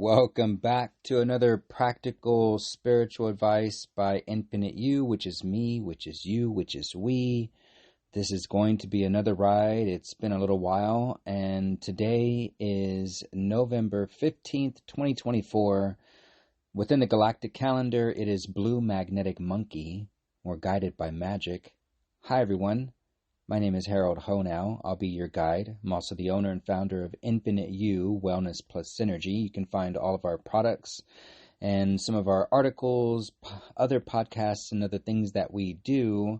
Welcome back to another practical spiritual advice by Infinite You, which is me, which is you, which is we. This is going to be another ride. It's been a little while, and today is November 15th, 2024. Within the galactic calendar, it is Blue Magnetic Monkey, or Guided by Magic. Hi, everyone. My name is Harold Honow. I'll be your guide. I'm also the owner and founder of Infinite You, Wellness Plus Synergy. You can find all of our products and some of our articles, other podcasts, and other things that we do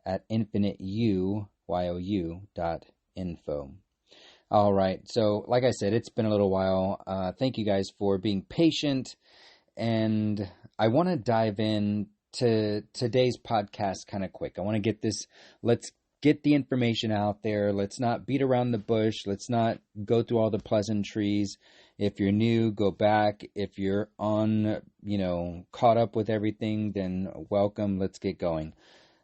at infiniteyou.info. All right, so like I said, it's been a little while. Thank you guys for being patient, and I want to dive in to today's podcast kind of quick. I want to get this, let's get the information out there. Let's not beat around the bush. Let's not go through all the pleasantries. If you're new, go back. If you're on, caught up with everything, then welcome. Let's get going.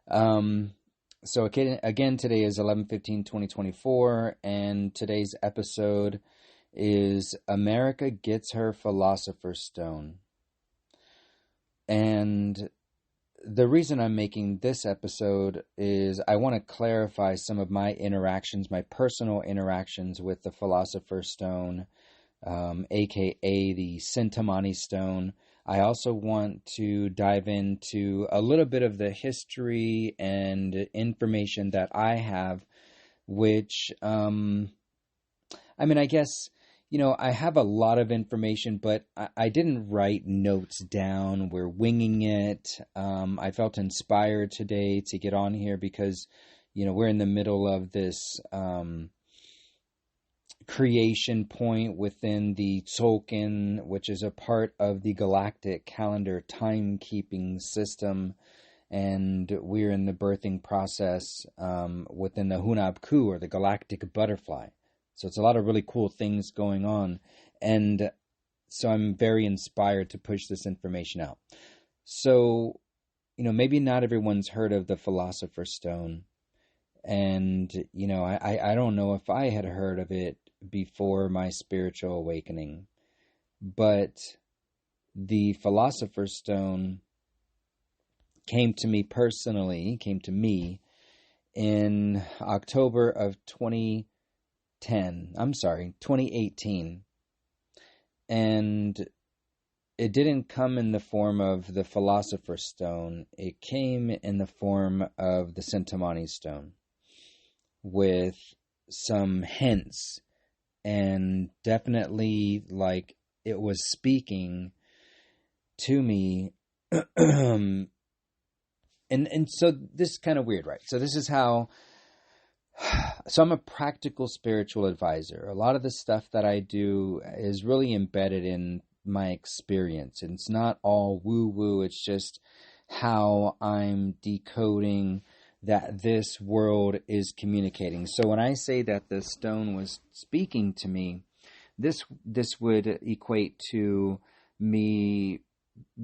So again, today is 11/15/2024, and today's episode is America Gets Her Philosopher's Stone. And the reason I'm making this episode is I want to clarify some of my interactions, my personal interactions with the Philosopher's Stone, aka the Centimani Stone. I also want to dive into a little bit of the history and information that I have, which, I guess, I have a lot of information, but I didn't write notes down. We're winging it. I felt inspired today to get on here because, we're in the middle of this creation point within the Tzolk'in, which is a part of the galactic calendar timekeeping system. And we're in the birthing process within the Hunab Ku, or the galactic butterfly. So it's a lot of really cool things going on. And so I'm very inspired to push this information out. So, maybe not everyone's heard of the Philosopher's Stone. And, I don't know if I had heard of it before my spiritual awakening. But the Philosopher's Stone came to me in October of 2018. And it didn't come in the form of the Philosopher's Stone. It came in the form of the Centimani Stone, with some hints, and definitely like it was speaking to me. and so this is kind of weird, right? So this is how. So I'm a practical spiritual advisor. A lot of the stuff that I do is really embedded in my experience. And it's not all woo-woo. It's just how I'm decoding that this world is communicating. So when I say that the stone was speaking to me, this would equate to me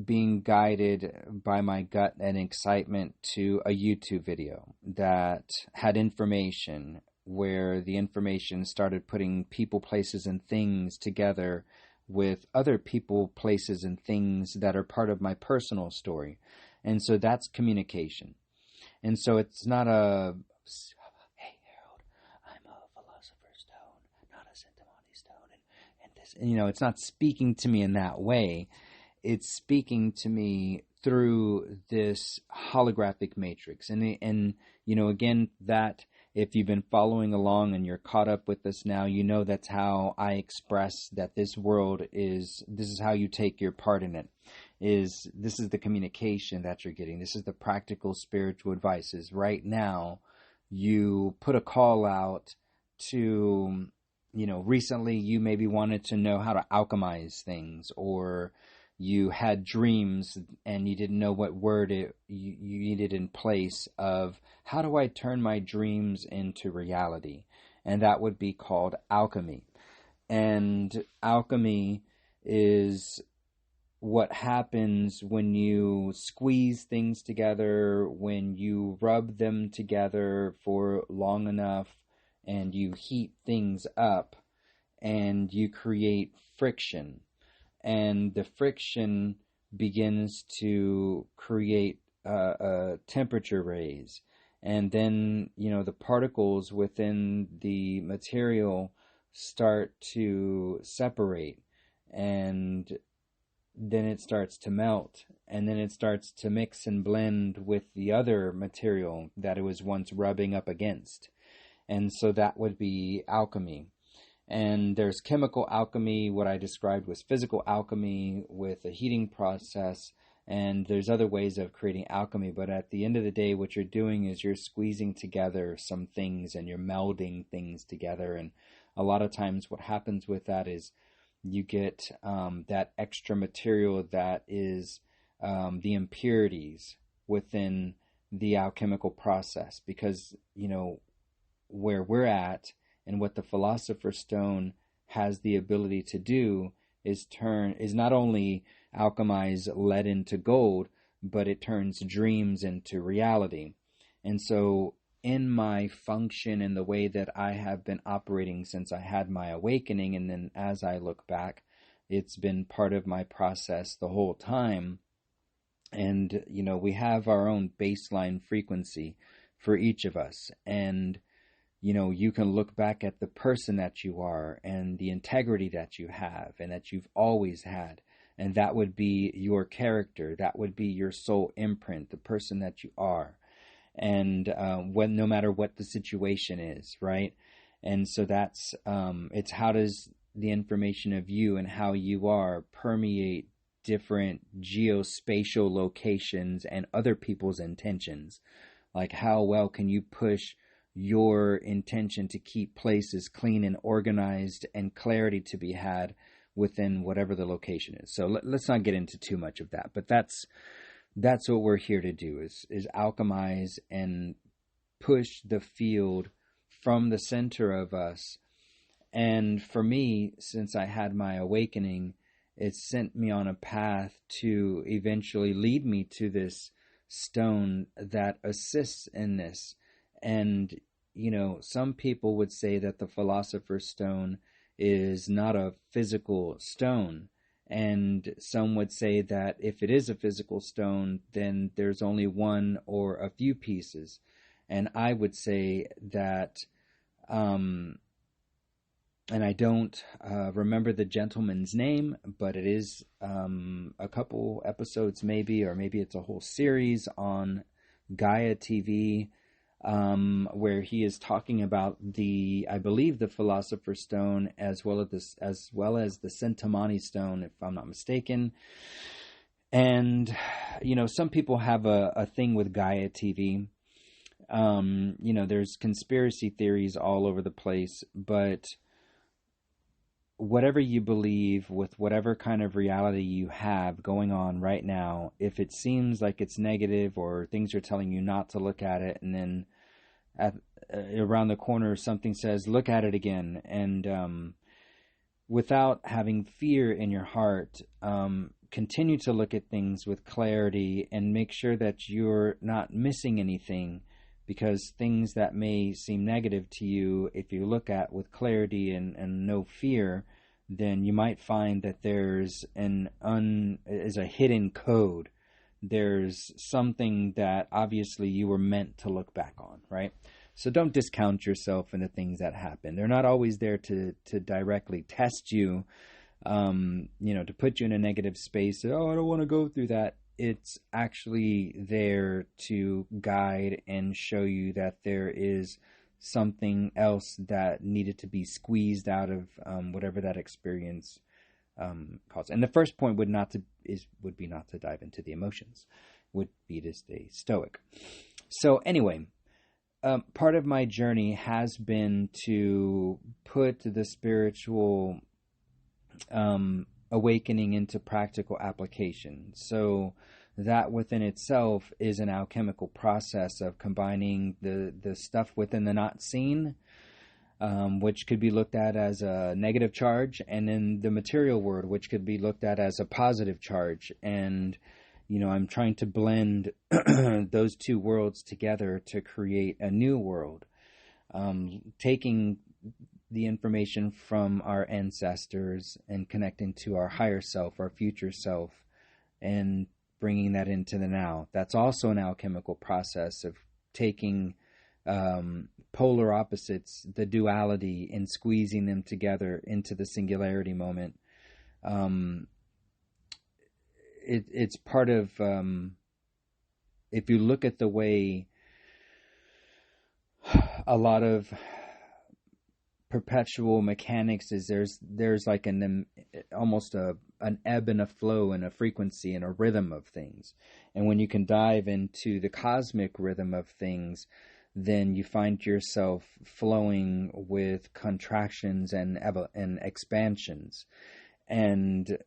being guided by my gut and excitement to a YouTube video that had information, where the information started putting people, places, and things together with other people, places, and things that are part of my personal story. And so that's communication. And so it's not a, hey, Harold, I'm a Philosopher's Stone, not a Centimani Stone. And this, it's not speaking to me in that way. It's speaking to me through this holographic matrix. And again, that if you've been following along and you're caught up with this now, that's how I express that this world this is how you take your part in it. This is the communication that you're getting. This is the practical spiritual advice. Is right now you put a call out to, recently you maybe wanted to know how to alchemize things, or you had dreams and you didn't know what word you needed in place of, how do I turn my dreams into reality? And that would be called alchemy. And alchemy is what happens when you squeeze things together, when you rub them together for long enough and you heat things up and you create friction. and the friction begins to create a temperature raise. And then, the particles within the material start to separate, and then it starts to melt, and then it starts to mix and blend with the other material that it was once rubbing up against. And so that would be alchemy. And there's chemical alchemy. What I described was physical alchemy with a heating process. And there's other ways of creating alchemy. But at the end of the day, what you're doing is you're squeezing together some things and you're melding things together. And a lot of times what happens with that is you get that extra material that is the impurities within the alchemical process. Because, where we're at, and what the Philosopher's Stone has the ability to do is not only alchemize lead into gold, but it turns dreams into reality. And so in my function and the way that I have been operating since I had my awakening, and then as I look back, it's been part of my process the whole time. And, we have our own baseline frequency for each of us. And you can look back at the person that you are and the integrity that you have and that you've always had. And that would be your character. That would be your soul imprint, the person that you are. And no matter what the situation is, right? And so that's, it's how does the information of you and how you are permeate different geospatial locations and other people's intentions? Like, how well can you push your intention to keep places clean and organized and clarity to be had within whatever the location is. So let's not get into too much of that, but that's what we're here to do is alchemize and push the field from the center of us. And for me, since I had my awakening, it sent me on a path to eventually lead me to this stone that assists in this. And, some people would say that the Philosopher's Stone is not a physical stone. And some would say that if it is a physical stone, then there's only one or a few pieces. And I would say that, and I don't remember the gentleman's name, but it is a couple episodes maybe, or maybe it's a whole series on Gaia TV, where he is talking about I believe the Philosopher's Stone as well as the Centimani Stone, if I'm not mistaken. And some people have a thing with Gaia TV. There's conspiracy theories all over the place, but whatever you believe, with whatever kind of reality you have going on right now, if it seems like it's negative or things are telling you not to look at it, and then around the corner something says, look at it again, and without having fear in your heart, continue to look at things with clarity and make sure that you're not missing anything. Because things that may seem negative to you, if you look at with clarity and no fear, then you might find that there's a hidden code. There's something that obviously you were meant to look back on, right? So don't discount yourself in the things that happen. They're not always there to directly test you, to put you in a negative space. Oh, I don't want to go through that. It's actually there to guide and show you that there is something else that needed to be squeezed out of whatever that experience caused. And the first point would be not to dive into the emotions, would be to stay stoic. So anyway, part of my journey has been to put the spiritual awakening into practical application. So that within itself is an alchemical process of combining the stuff within the not seen, which could be looked at as a negative charge, and then the material world, which could be looked at as a positive charge. And I'm trying to blend those two worlds together to create a new world, taking the information from our ancestors and connecting to our higher self, our future self, and bringing that into the now. That's also an alchemical process of taking polar opposites, the duality, and squeezing them together into the singularity moment. It's part of, if you look at the way a lot of perpetual mechanics is, there's like almost an ebb and a flow and a frequency and a rhythm of things. And when you can dive into the cosmic rhythm of things, then you find yourself flowing with contractions and expansions. And,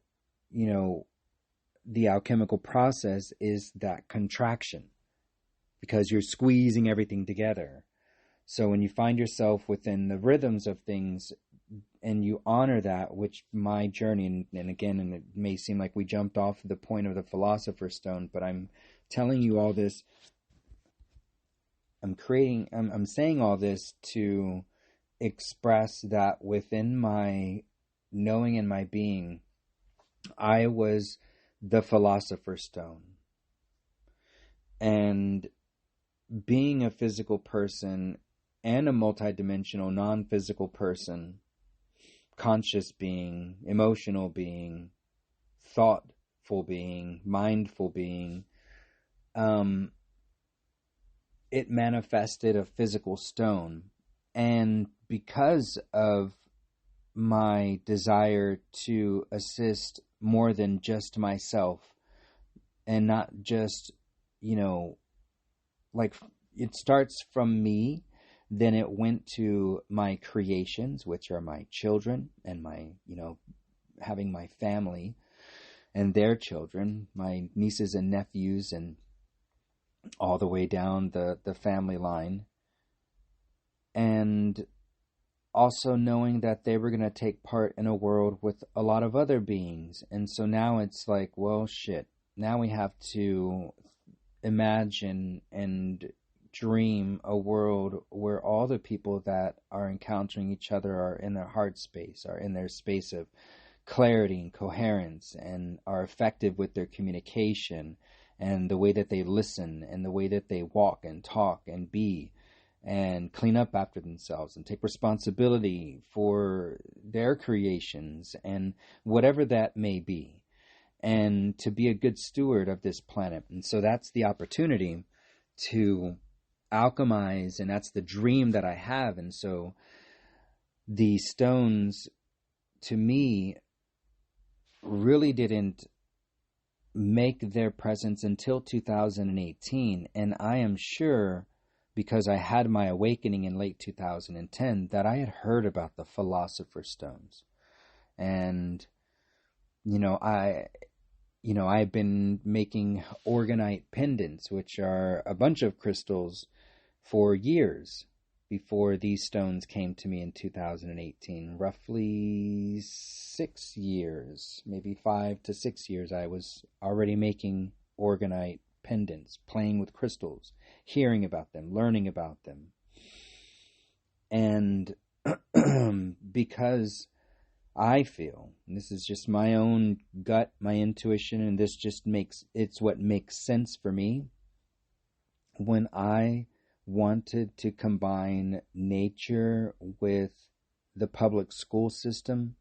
you know, the alchemical process is that contraction, because you're squeezing everything together. So when you find yourself within the rhythms of things and you honor that, which my journey, and again, and it may seem like we jumped off the point of the Philosopher's Stone, but I'm telling you all this, I'm saying all this to express that within my knowing and my being, I was the Philosopher's Stone. And being a physical person and a multidimensional, non-physical person, conscious being, emotional being, thoughtful being, mindful being, it manifested a physical stone. And because of my desire to assist more than just myself, and not just, you know, like it starts from me, then it went to my creations, which are my children and my, you know, having my family and their children, my nieces and nephews, and all the way down the family line. And also knowing that they were going to take part in a world with a lot of other beings. And so now it's like, well, shit, now we have to imagine and dream a world where all the people that are encountering each other are in their heart space, are in their space of clarity and coherence, and are effective with their communication and the way that they listen and the way that they walk and talk and be and clean up after themselves and take responsibility for their creations and whatever that may be, and to be a good steward of this planet. And so that's the opportunity to alchemize, and that's the dream that I have. And so the stones, to me, really didn't make their presence until 2018. And I am sure, because I had my awakening in late 2010, that I had heard about the Philosopher's Stones. And, I've been making orgonite pendants, which are a bunch of crystals, for years before these stones came to me in 2018. Roughly 6 years, maybe 5 to 6 years, I was already making orgonite pendants, playing with crystals, hearing about them, learning about them. And because I feel, and this is just my own gut, my intuition, and this just it's what makes sense for me, when I wanted to combine nature with the public school system,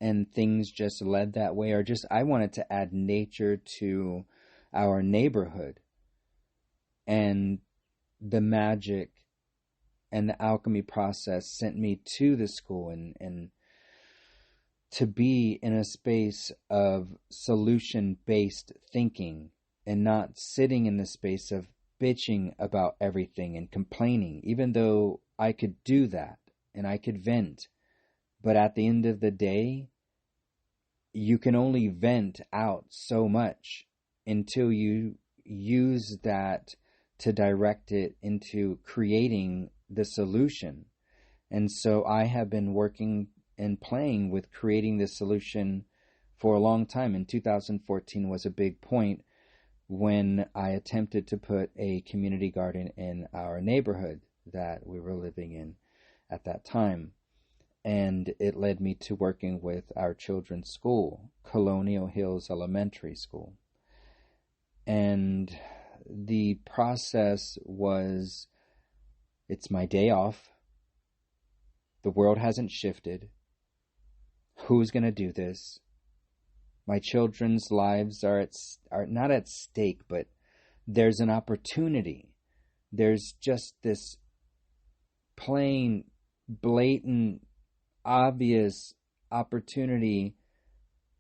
and things just led that way, or just I wanted to add nature to our neighborhood, and the magic and the alchemy process sent me to the school, and to be in a space of solution-based thinking, and not sitting in the space of bitching about everything and complaining, even though I could do that and I could vent. But at the end of the day, you can only vent out so much until you use that to direct it into creating the solution. And so I have been working and playing with creating this solution for a long time. And 2014 was a big point when I attempted to put a community garden in our neighborhood that we were living in at that time. And it led me to working with our children's school, Colonial Hills Elementary School. And the process was, it's my day off. The world hasn't shifted. Who's going to do this? My children's lives are not at stake, but there's an opportunity. There's just this plain, blatant, obvious opportunity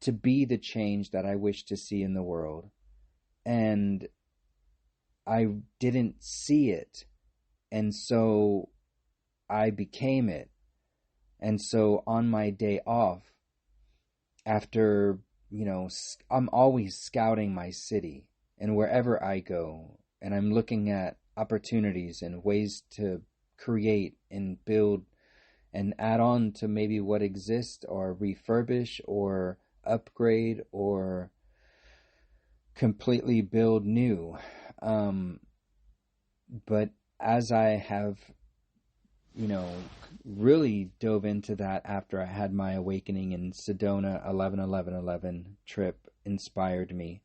to be the change that I wish to see in the world. And I didn't see it. And so I became it. And so on my day off, after, I'm always scouting my city and wherever I go, and I'm looking at opportunities and ways to create and build and add on to maybe what exists, or refurbish or upgrade or completely build new. But as I have, really dove into that after I had my awakening in Sedona, 11/11/11 trip inspired me.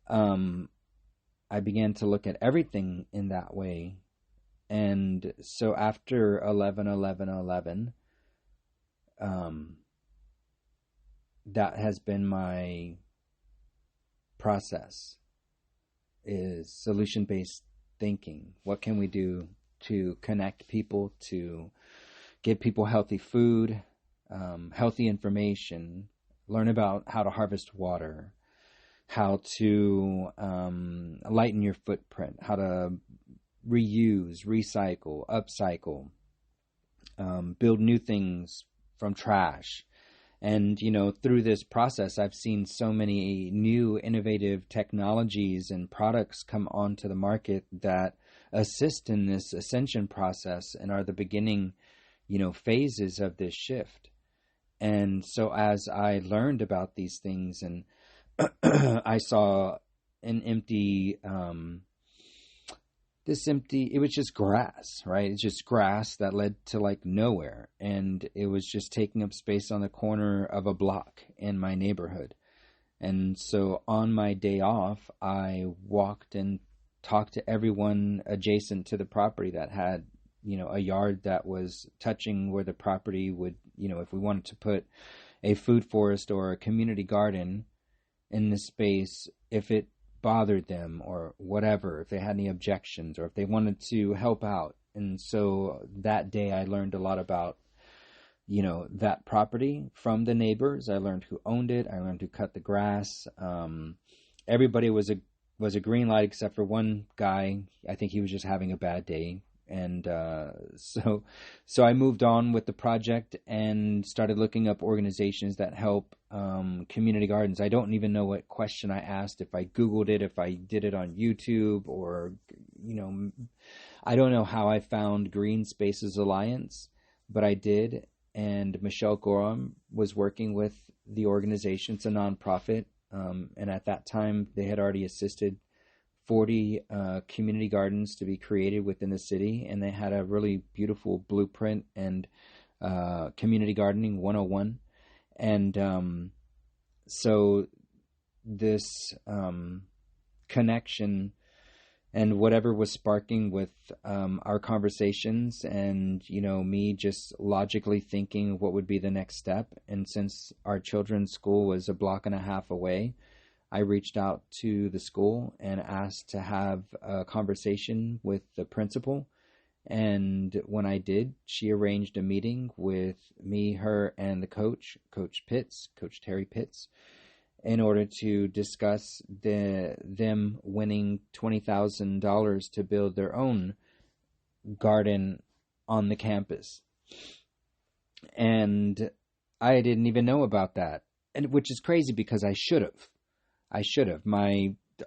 I began to look at everything in that way. And so after 11/11/11, that has been my process, is solution-based thinking. What can we do to connect people, to give people healthy food, healthy information, learn about how to harvest water, how to lighten your footprint, how to reuse, recycle, upcycle, build new things from trash. And, through this process, I've seen so many new innovative technologies and products come onto the market that assist in this ascension process and are the beginning, phases of this shift. And so as I learned about these things, and I saw an empty, it was just grass, right? It's just grass that led to nowhere. And it was just taking up space on the corner of a block in my neighborhood. And so on my day off, I walked and talked to everyone adjacent to the property that had, a yard that was touching where the property would, if we wanted to put a food forest or a community garden in the space, if it bothered them or whatever, if they had any objections or if they wanted to help out. And so that day I learned a lot about, that property from the neighbors. I learned who owned it. I learned who cut the grass. Everybody was a green light except for one guy. I think he was just having a bad day. And so I moved on with the project and started looking up organizations that help community gardens. I don't even know what question I asked, if I Googled it, if I did it on YouTube, or, I don't know how I found Green Spaces Alliance, but I did. And Michelle Gorham was working with the organization. It's a nonprofit. And at that time, they had already assisted 40 community gardens to be created within the city, and they had a really beautiful blueprint and community gardening 101. And so this connection and whatever was sparking with our conversations, and me just logically thinking what would be the next step. And since our children's school was a block and a half away, I reached out to the school and asked to have a conversation with the principal. And when I did, she arranged a meeting with me, her, and the coach, Coach Terry Pitts, in order to discuss them winning $20,000 to build their own garden on the campus. And I didn't even know about that, and which is crazy because I should have.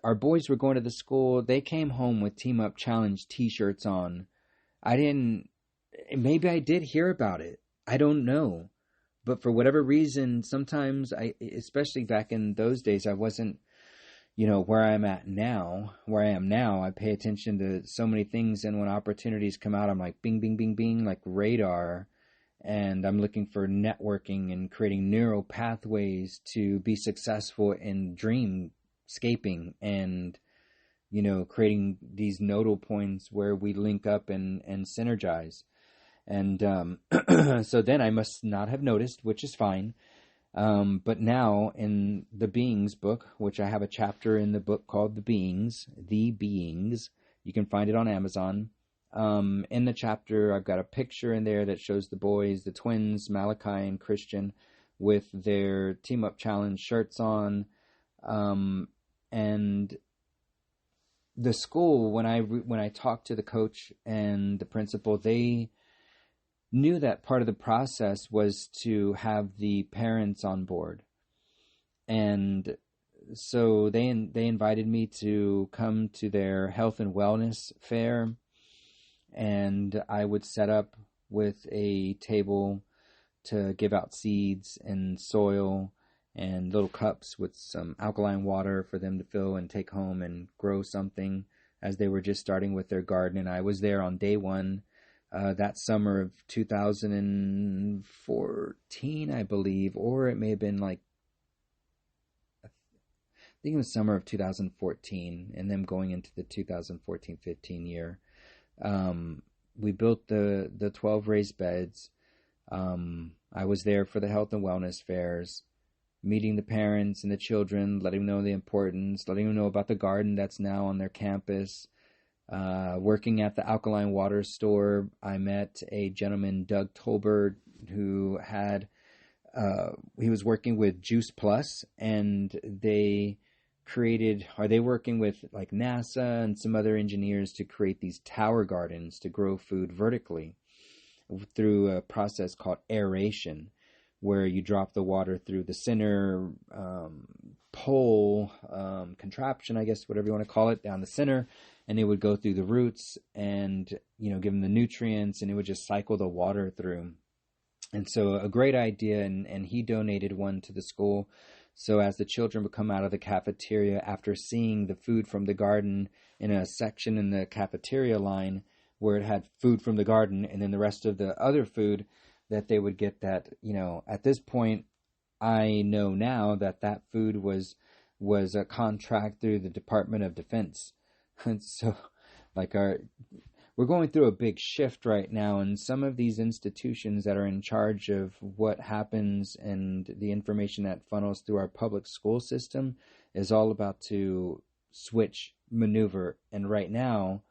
Our boys were going to the school. They came home with Team Up Challenge t-shirts on. Maybe I did hear about it. I don't know. But for whatever reason, sometimes especially back in those days, I wasn't, where I am now, I pay attention to so many things. And when opportunities come out, I'm like, bing, bing, bing, bing, like radar. and I'm looking for networking and creating neural pathways to be successful in dreamscaping and, creating these nodal points where we link up and synergize. And so then I must not have noticed, which is fine. But now in the Beings book, which I have a chapter in the book called The Beings, you can find it on Amazon. In the chapter, I've got a picture in there that shows the boys, the twins, Malachi and Christian, with their Team Up Challenge shirts on. And the school, when I talked to the coach and the principal, they knew that part of the process was to have the parents on board. And so they invited me to come to their health and wellness fair, and I would set up with a table to give out seeds and soil and little cups with some alkaline water for them to fill and take home and grow something as they were just starting with their garden. And I was there on day one, that summer of 2014, I believe, or it may have been I think it was summer of 2014, and then going into the 2014-15 year. We built the 12 raised beds. I was there for the health and wellness fairs, meeting the parents and the children, letting them know the importance, letting them know about the garden that's now on their campus. Working at the alkaline water store, I met a gentleman, Doug Tolbert, who he was working with Juice Plus, and they working with like NASA and some other engineers to create these tower gardens to grow food vertically through a process called aeration, where you drop the water through the center pole contraption, I guess, whatever you want to call it, down the center, and it would go through the roots and, give them the nutrients, and it would just cycle the water through. And so a great idea, and he donated one to the school. So as the children would come out of the cafeteria after seeing the food from the garden in a section in the cafeteria line where it had food from the garden and then the rest of the other food, that they would get that, at this point, I know now that food was a contract through the Department of Defense. And so, we're going through a big shift right now, and some of these institutions that are in charge of what happens and the information that funnels through our public school system is all about to switch, maneuver. And right now,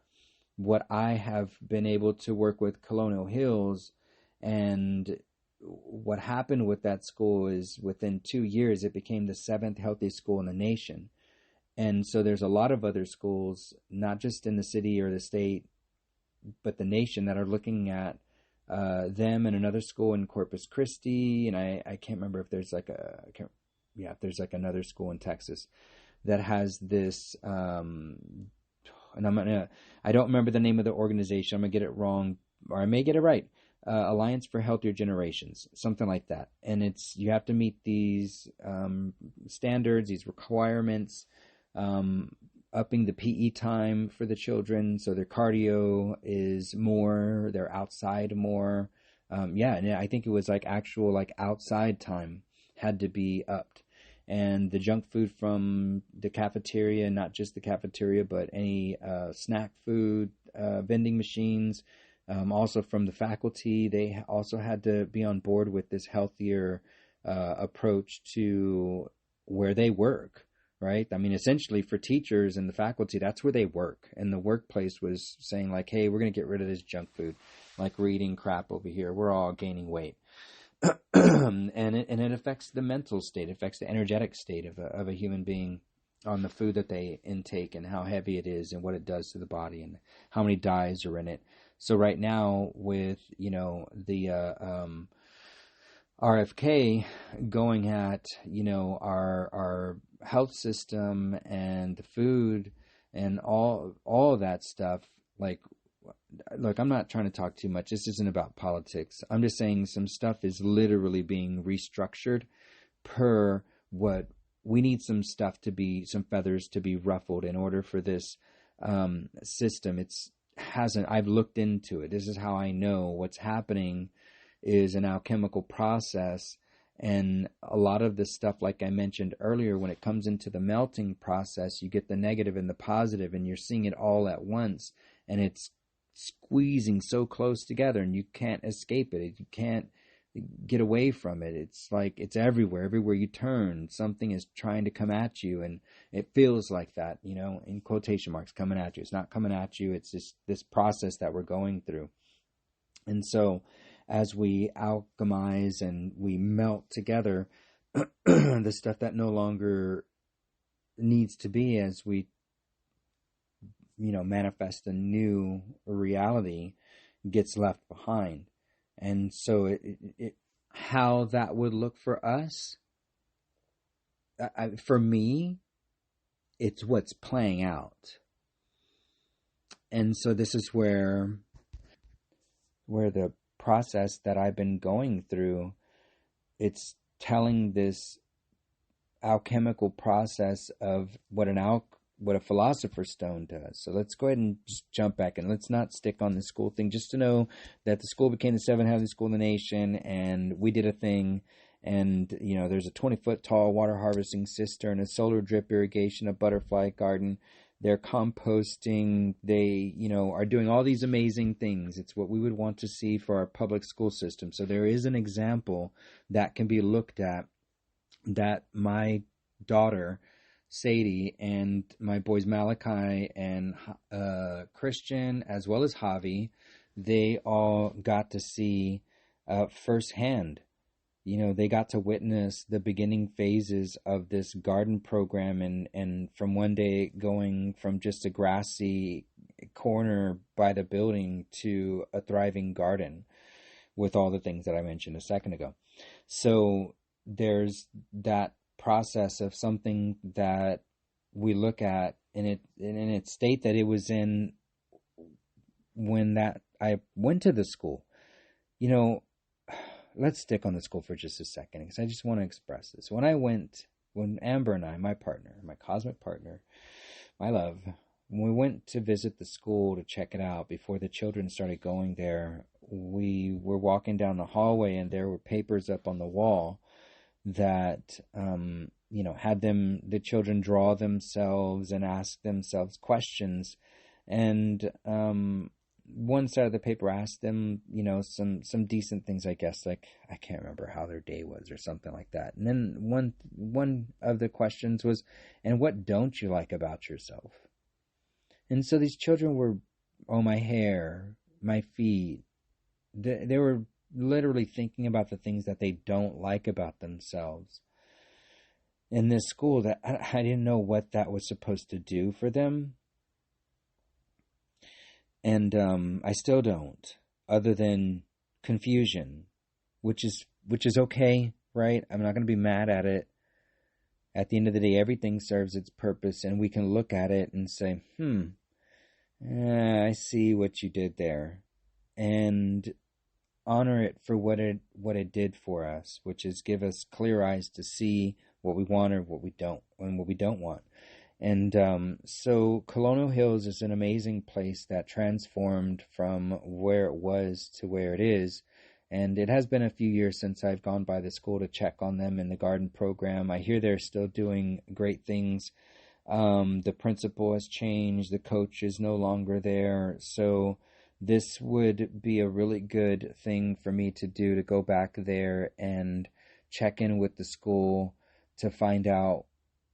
what I have been able to work with Colonial Hills, and what happened with that school is within 2 years, it became the 7th healthiest school in the nation. And so there's a lot of other schools, not just in the city or the state, but the nation, that are looking at them and another school in Corpus Christi. And I can't remember if there's if there's another school in Texas that has this, and I don't remember the name of the organization. I'm going to get it wrong, or I may get it right. Alliance for Healthier Generations, something like that. And you have to meet these standards, these requirements, upping the PE time for the children, so their cardio is more, they're outside more. And I think it was actual outside time had to be upped. And the junk food from the cafeteria, not just the cafeteria, but any snack food, vending machines, also from the faculty, they also had to be on board with this healthier approach to where they work. Right? I mean, essentially for teachers and the faculty, that's where they work. And the workplace was saying hey, we're going to get rid of this junk food. We're eating crap over here. We're all gaining weight. and it affects the mental state, affects the energetic state of a human being on the food that they intake and how heavy it is and what it does to the body and how many dyes are in it. So right now with, the RFK going at, our health system and the food and all of that stuff, look, I'm not trying to talk too much. This isn't about politics. I'm just saying some stuff is literally being restructured per what we need. Some feathers to be ruffled in order for this system. I've looked into it. This is how I know what's happening is an alchemical process. And a lot of the stuff, like I mentioned earlier, when it comes into the melting process, you get the negative and the positive, and you're seeing it all at once, and it's squeezing so close together, and you can't escape it. You can't get away from it. It's like it's everywhere. Everywhere you turn, something is trying to come at you, and it feels like that, in quotation marks, coming at you. It's not coming at you. It's just this process that we're going through. And so as we alchemize and we melt together the stuff that no longer needs to be, as we manifest a new reality, gets left behind. And so how that would look for us, for me, it's what's playing out. And so this is where the process that I've been going through, it's telling this alchemical process of what a philosopher's stone does. So let's go ahead and just jump back, and let's not stick on the school thing, just to know that the school became the 7th heavenly school in the nation, and we did a thing, and there's a 20-foot tall water harvesting cistern, a solar drip irrigation, a butterfly garden. They're composting. They, are doing all these amazing things. It's what we would want to see for our public school system. So there is an example that can be looked at, that my daughter Sadie and my boys Malachi and Christian, as well as Javi, they all got to see firsthand. They got to witness the beginning phases of this garden program, and from one day going from just a grassy corner by the building to a thriving garden with all the things that I mentioned a second ago. So there's that process of something that we look at, and it state that it was in when that I went to the school. Let's stick on the school for just a second, because I just want to express this. When Amber and I, my partner, my cosmic partner, my love, when we went to visit the school to check it out before the children started going there, we were walking down the hallway, and there were papers up on the wall that had the children draw themselves and ask themselves questions, and one side of the paper asked them some decent things, I guess, like I can't remember how their day was or something like that. And then one of the questions was, and what don't you like about yourself? And so these children were, my hair, my feet, they were literally thinking about the things that they don't like about themselves in this school, that I didn't know what that was supposed to do for them. And I still don't, other than confusion, which is okay, right? I'm not going to be mad at it. At the end of the day, everything serves its purpose, and we can look at it and say, I see what you did there, and honor it for what it did for us, which is give us clear eyes to see what we want or what we don't want. And so Colonial Hills is an amazing place that transformed from where it was to where it is. And it has been a few years since I've gone by the school to check on them in the garden program. I hear they're still doing great things. The principal has changed. The coach is no longer there. So this would be a really good thing for me to do, to go back there and check in with the school to find out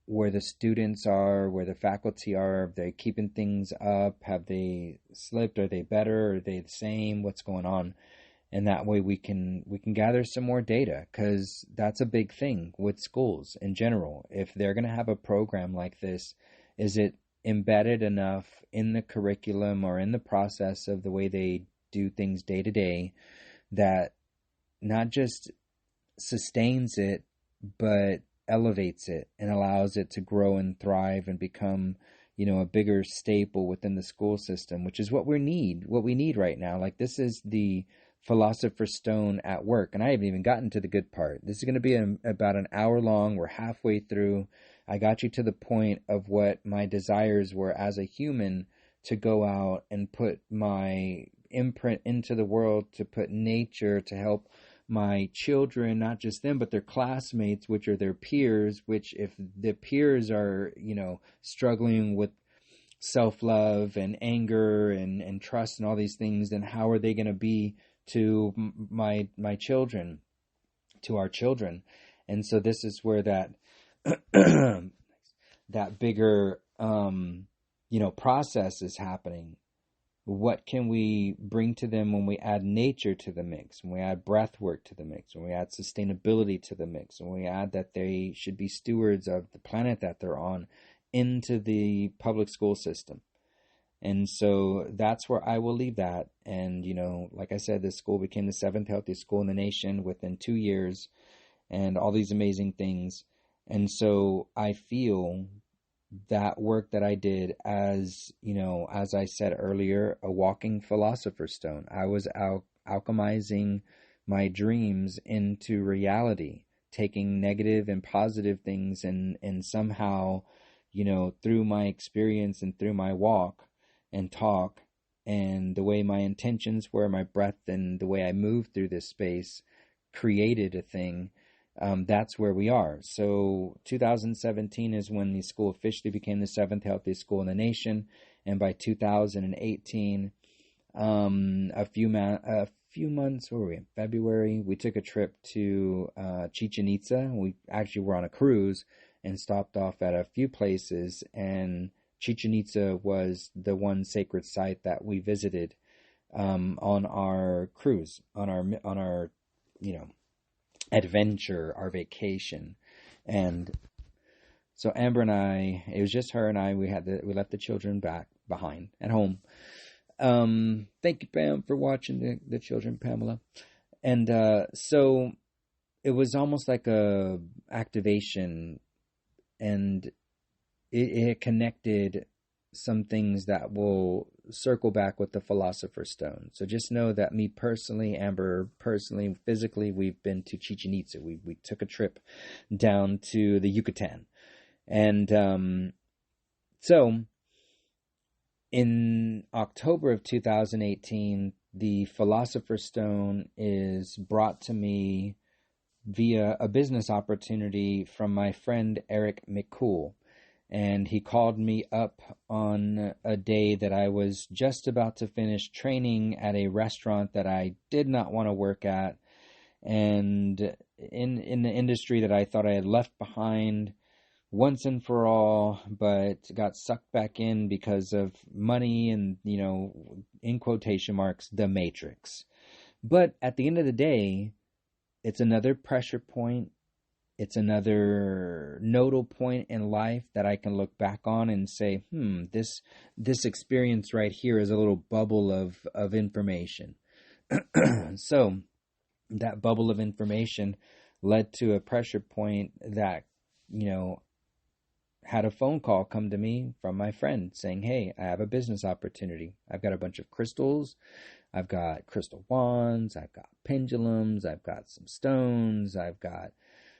where the students are, where the faculty are. Are they keeping things up? Have they slipped? Are they better? Are they the same? What's going on? And that way we can gather some more data, because that's a big thing with schools in general. If they're going to have a program like this, is it embedded enough in the curriculum or in the process of the way they do things day to day that not just sustains it, but elevates it and allows it to grow and thrive and become, a bigger staple within the school system, which is what we need right now. Like, this is the Philosopher's Stone at work, and I haven't even gotten to the good part. This is going to be about an hour long. We're halfway through. I got you to the point of what my desires were as a human, to go out and put my imprint into the world to put nature to help my children, not just them, but their classmates, which are their peers, which if the peers are, struggling with self-love and anger and trust and all these things, then how are they going to be to my children, to our children? And so this is where that that bigger process is happening. What can we bring to them when we add nature to the mix, when we add breath work to the mix, when we add sustainability to the mix, when we add that they should be stewards of the planet that they're on into the public school system? And so that's where I will leave that. And, like I said, this school became the 7th healthiest school in the nation within 2 years, and all these amazing things. And so I feel that work that I did as, as I said earlier, a walking philosopher's stone. I was alchemizing my dreams into reality, taking negative and positive things and somehow, through my experience and through my walk and talk and the way my intentions were, my breath and the way I moved through this space created a thing. That's where we are. So 2017 is when the school officially became the 7th healthiest school in the nation. And by 2018, a few months, where were we? In February, we took a trip to Chichen Itza. We actually were on a cruise and stopped off at a few places. And Chichen Itza was the one sacred site that we visited on our cruise, on our adventure, our vacation. And so Amber and I, it was just her and I, we left the children behind at home. Thank you, Pam, for watching the children, Pamela. And so it was almost like a activation, and it connected some things that will circle back with the Philosopher's Stone. So just know that me personally, Amber personally, physically, we've been to Chichen Itza. We took a trip down to the Yucatan. And so in October of 2018, the Philosopher's Stone is brought to me via a business opportunity from my friend Eric McCool. And he called me up on a day that I was just about to finish training at a restaurant that I did not want to work at, and in the industry that I thought I had left behind once and for all, but got sucked back in because of money and, in quotation marks, the matrix. But at the end of the day, it's another pressure point. It's another nodal point in life that I can look back on and say, this experience right here is a little bubble of information. So that bubble of information led to a pressure point that, had a phone call come to me from my friend saying, hey, I have a business opportunity. I've got a bunch of crystals. I've got crystal wands. I've got pendulums. I've got some stones. I've got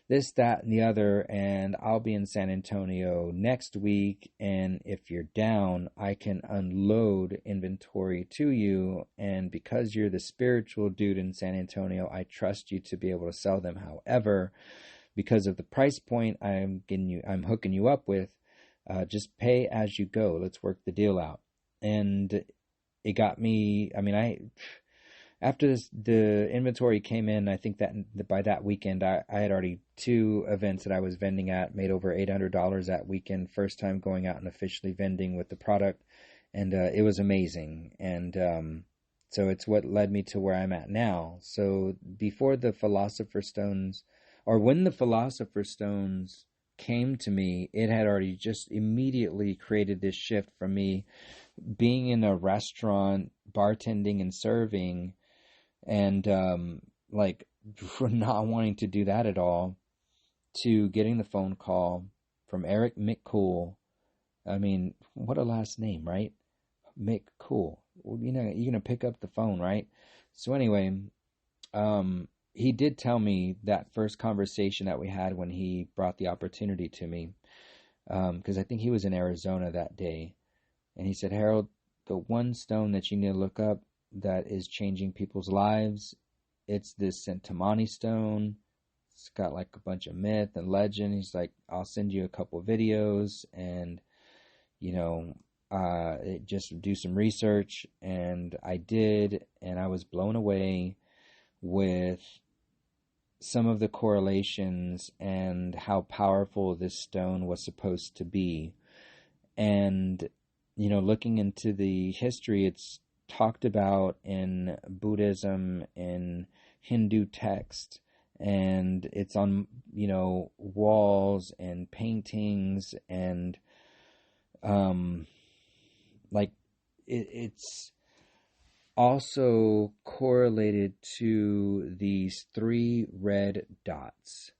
this, that, and the other, and I'll be in San Antonio next week, and if you're down, I can unload inventory to you, and because you're the spiritual dude in San Antonio, I trust you to be able to sell them. However, because of the price point I'm hooking you up with, just pay as you go. Let's work the deal out. And it got me, after the inventory came in, I think that by that weekend, I had already 2 events that I was vending at, made over $800 that weekend, first time going out and officially vending with the product. And it was amazing. And so it's what led me to where I'm at now. So before the Philosopher's Stones, or when the Philosopher's Stones came to me, it had already just immediately created this shift from me being in a restaurant, bartending and serving, and not wanting to do that at all, to getting the phone call from Eric McCool. What a last name, right? McCool. Well, you're going to pick up the phone, right? So anyway, he did tell me that first conversation that we had when he brought the opportunity to me, because I think he was in Arizona that day. And he said, Harold, the one stone that you need to look up, that is changing people's lives. It's this Sentimani stone. It's got like a bunch of myth and legend. He's like, I'll send you a couple videos and, just do some research. And I did, and I was blown away with some of the correlations and how powerful this stone was supposed to be. And, looking into the history, it's talked about in Buddhism, in Hindu text, and it's on, walls and paintings, and it's also correlated to these 3 red dots,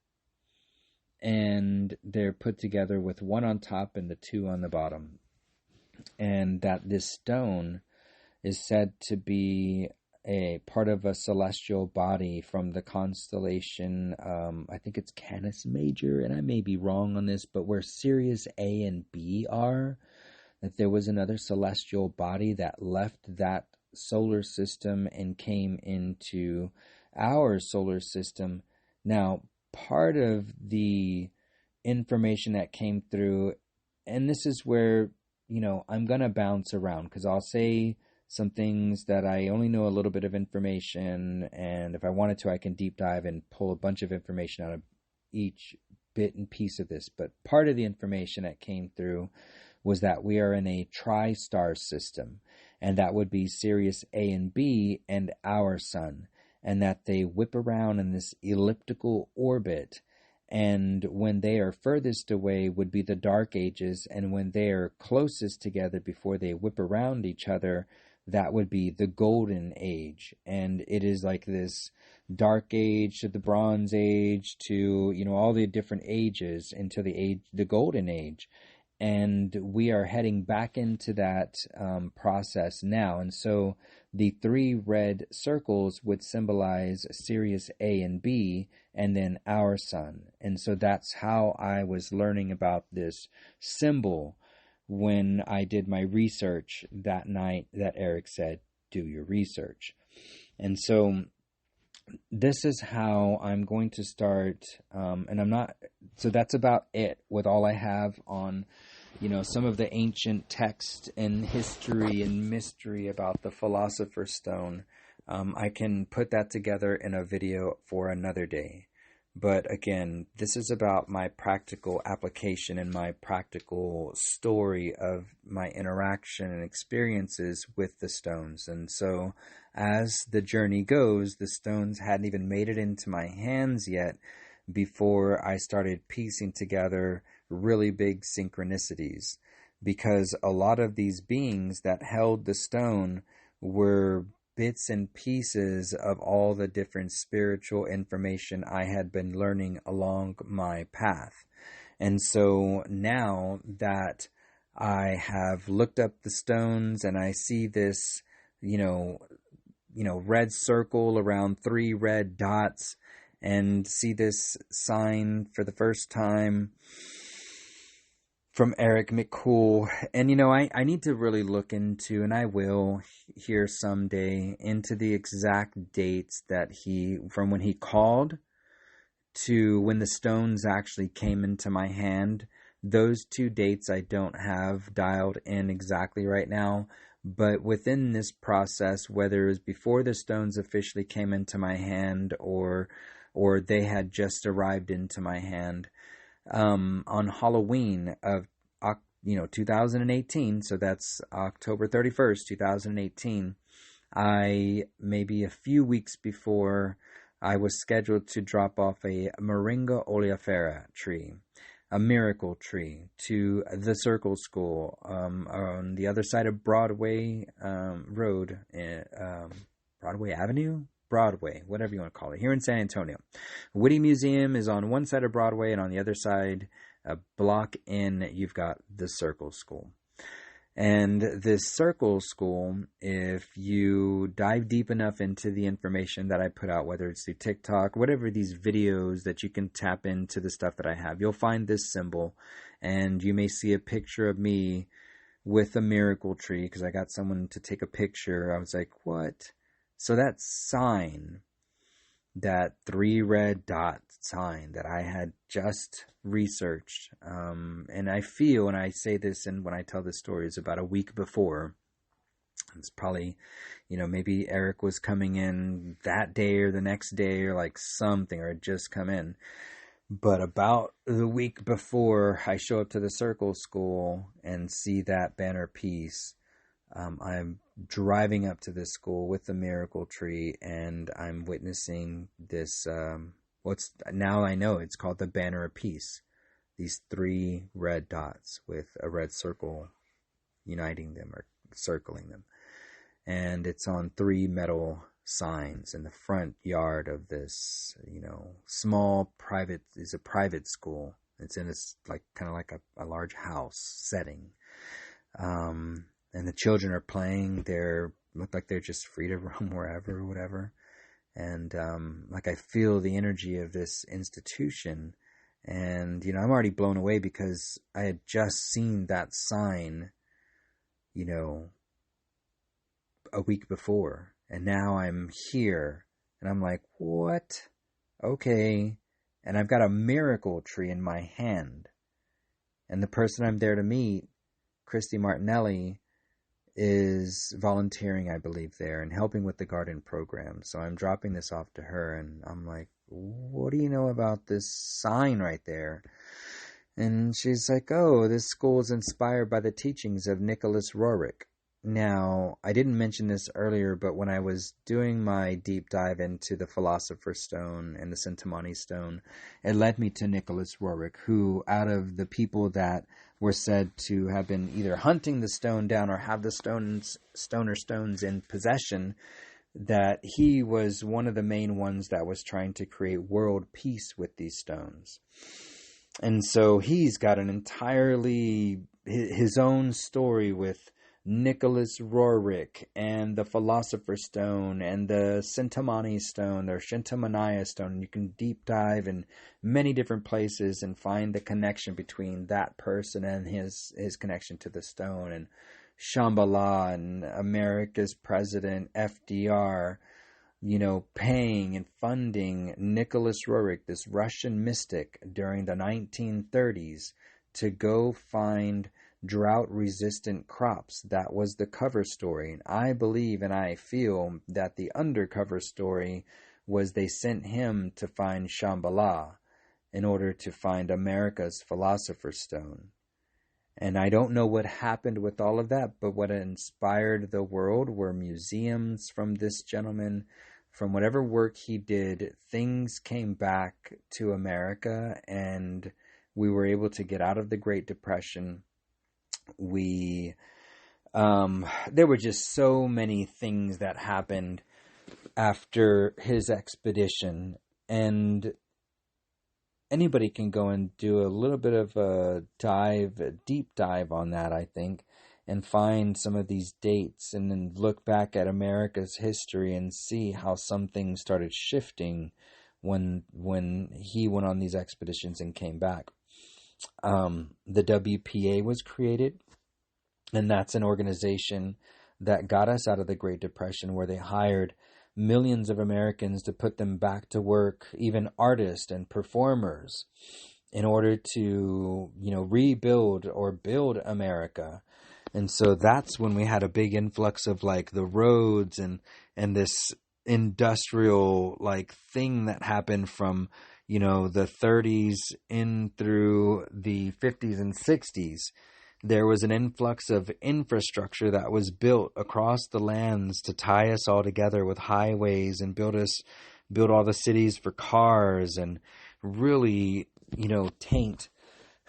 and they're put together with 1 on top and the 2 on the bottom, and that this stone is said to be a part of a celestial body from the constellation, I think it's Canis Major, and I may be wrong on this, but where Sirius A and B are, that there was another celestial body that left that solar system and came into our solar system. Now, part of the information that came through, and this is where, I'm going to bounce around, because I'll say some things that I only know a little bit of information, and if I wanted to, I can deep dive and pull a bunch of information out of each bit and piece of this. But part of the information that came through was that we are in a tri-star system, and that would be Sirius A and B and our sun, and that they whip around in this elliptical orbit, and when they are furthest away would be the Dark Ages, and when they are closest together before they whip around each other, that would be the Golden Age. And it is like this Dark Age to the Bronze Age to, all the different ages into the Golden Age. And we are heading back into that process now. And so the 3 red circles would symbolize Sirius A and B, and then our sun. And so that's how I was learning about this symbol when I did my research that night that Eric said, do your research. And so this is how I'm going to start, so that's about it with all I have on, some of the ancient text and history and mystery about the Philosopher Stone. I can put that together in a video for another day. But again, this is about my practical application and my practical story of my interaction and experiences with the stones. And so as the journey goes, the stones hadn't even made it into my hands yet before I started piecing together really big synchronicities, because a lot of these beings that held the stone were bits and pieces of all the different spiritual information I had been learning along my path. And so now that I have looked up the stones and I see this, red circle around 3 red dots, and see this sign for the first time from Eric McCool. And, I need to really look into, and I will here someday, into the exact dates that from when he called to when the stones actually came into my hand. Those 2 dates I don't have dialed in exactly right now, but within this process, whether it was before the stones officially came into my hand or they had just arrived into my hand, on Halloween of 2018, so that's October 31st, 2018, maybe a few weeks before, I was scheduled to drop off a Moringa oleifera tree, a miracle tree, to the Circle School on the other side of Broadway Road, Broadway Avenue? Broadway, whatever you want to call it, here in San Antonio. Whitty Museum is on one side of Broadway, and on the other side, a block in, you've got the Circle School. And this Circle School, if you dive deep enough into the information that I put out, whether it's through TikTok, whatever these videos that you can tap into the stuff that I have, you'll find this symbol, and you may see a picture of me with a miracle tree because I got someone to take a picture. I was like, what? So that sign, that 3 red dot sign that I had just researched, and I feel, and I say this and when I tell this story, is about a week before. It's probably, maybe Eric was coming in that day or the next day or like something, or had just come in. But about the week before I show up to the Circle School and see that banner piece, I'm driving up to this school with the miracle tree, and I'm witnessing this. What's now I know it's called the Banner of Peace. These 3 red dots with a red circle uniting them or circling them, and it's on 3 metal signs in the front yard of this, small private. It's a private school. It's in this kind of like a large house setting. And the children are playing. Look like they're just free to roam wherever or whatever. And I feel the energy of this institution. And, I'm already blown away because I had just seen that sign, a week before. And now I'm here. And I'm like, what? Okay. And I've got a miracle tree in my hand. And the person I'm there to meet, Christy Martinelli, is volunteering, I believe, there and helping with the garden program. So I'm dropping this off to her, and I'm like, what do you know about this sign right there? And she's like, oh, this school is inspired by the teachings of Nicholas Roerich. Now, I didn't mention this earlier, but when I was doing my deep dive into the Philosopher Stone and the Centimani Stone, it led me to Nicholas Roerich, who, out of the people that were said to have been either hunting the stone down or have the stones in possession, that he was one of the main ones that was trying to create world peace with these stones. And so he's got an entirely his own story with Nicholas Roerich and the Philosopher's Stone and the Centimani Stone or Shintamaniya Stone. You can deep dive in many different places and find the connection between that person and his connection to the stone, and Shambhala and America's president FDR, paying and funding Nicholas Roerich, this Russian mystic, during the 1930s to go find drought-resistant crops. That was the cover story. And I believe and I feel that the undercover story was they sent him to find Shambhala in order to find America's Philosopher's Stone. And I don't know what happened with all of that, but what inspired the world were museums from this gentleman. From whatever work he did, things came back to America, and we were able to get out of the Great Depression. There were just so many things that happened after his expedition, and anybody can go and do a little bit of a deep dive on that, I think, and find some of these dates and then look back at America's history and see how some things started shifting when he went on these expeditions and came back. The WPA was created, and that's an organization that got us out of the Great Depression, where they hired millions of Americans to put them back to work, even artists and performers, in order to, rebuild or build America. And so that's when we had a big influx of the roads and this industrial thing that happened from the 30s in through the 50s and 60s. There was an influx of infrastructure that was built across the lands to tie us all together with highways and build all the cities for cars and really, taint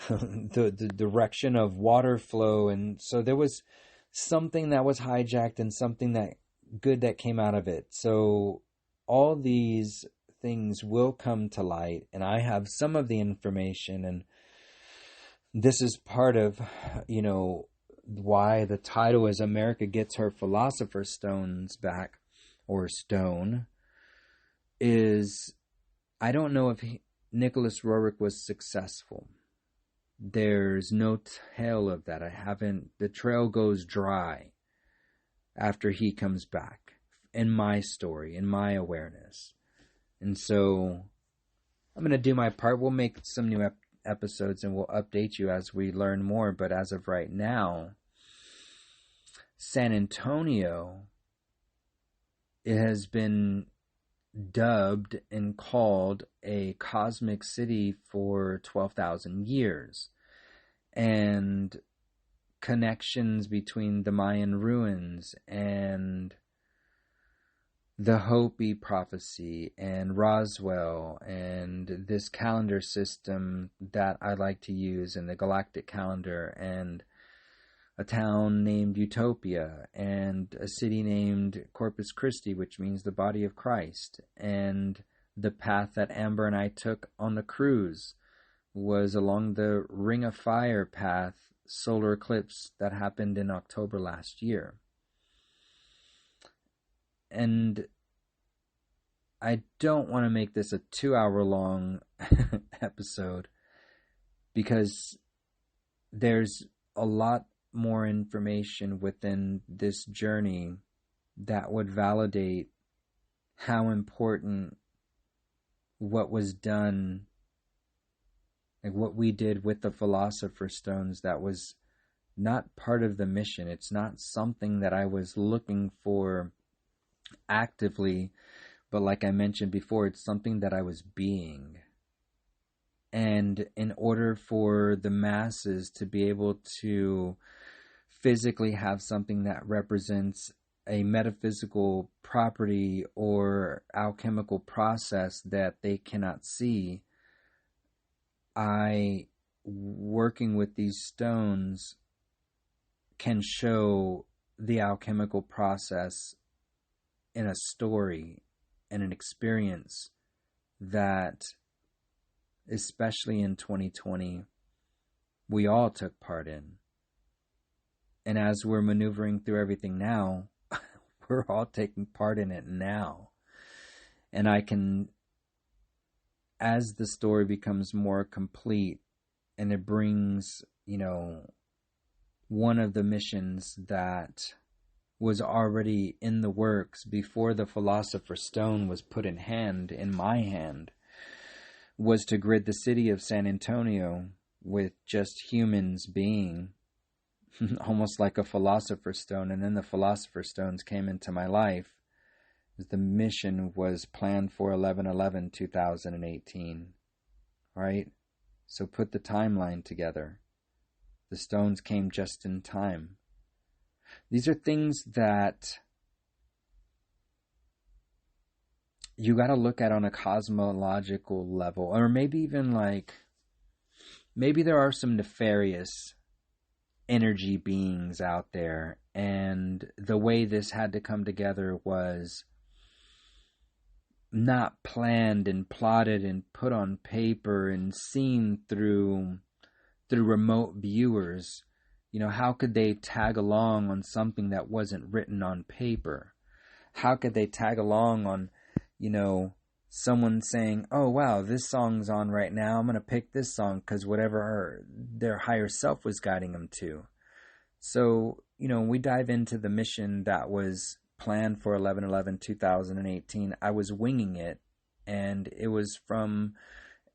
the direction of water flow. And so there was something that was hijacked and something that good that came out of it. So all these things will come to light, and I have some of the information, and this is part of, why the title is America Gets Her Philosopher's Stones Back, or Stone, is I don't know if Nicholas Roerich was successful. there's no tale of that. The trail goes dry after he comes back in my story, in my awareness. And so I'm going to do my part. We'll make some new episodes and we'll update you as we learn more. But as of right now, San Antonio, it has been dubbed and called a cosmic city for 12,000 years. And connections between the Mayan ruins and the Hopi prophecy and Roswell and this calendar system that I like to use in the galactic calendar, and a town named Utopia and a city named Corpus Christi, which means the body of Christ, and the path that Amber and I took on the cruise was along the Ring of Fire path solar eclipse that happened in October last year. And I don't want to make this a 2-hour-long episode because there's a lot more information within this journey that would validate how important what was done, like what we did with the Philosopher Stones, that was not part of the mission. It's not something that I was looking for actively, but like I mentioned before, it's something that I was being. And in order for the masses to be able to physically have something that represents a metaphysical property or alchemical process that they cannot see, I, working with these stones, can show the alchemical process in a story and an experience that, especially in 2020, we all took part in. And as we're maneuvering through everything now, we're all taking part in it now. And I can, as the story becomes more complete and it brings, one of the missions that was already in the works before the Philosopher's Stone was put in my hand, was to grid the city of San Antonio with just humans being, almost like a Philosopher's Stone. And then the Philosopher's Stones came into my life. The mission was planned for 11/11/2018, right? So put the timeline together. The stones came just in time. These are things that you got to look at on a cosmological level, or maybe even maybe there are some nefarious energy beings out there, and the way this had to come together was not planned and plotted and put on paper and seen through remote viewers. How could they tag along on something that wasn't written on paper? How could they tag along on, someone saying, oh, wow, this song's on right now, I'm going to pick this song because whatever their higher self was guiding them to. So, we dive into the mission that was planned for 11/11/2018. I was winging it, and it was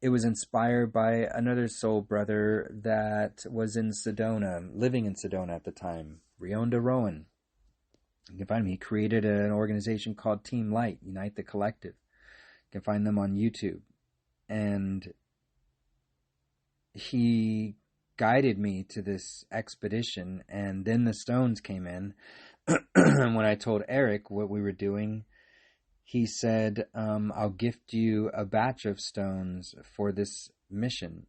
inspired by another soul brother that was in Sedona, living in Sedona at the time, Rionda Rowan. You can find him. He created an organization called Team Light, Unite the Collective. You can find them on YouTube. And he guided me to this expedition, and then the stones came in. And when I told Eric what we were doing, he said, I'll gift you a batch of stones for this mission.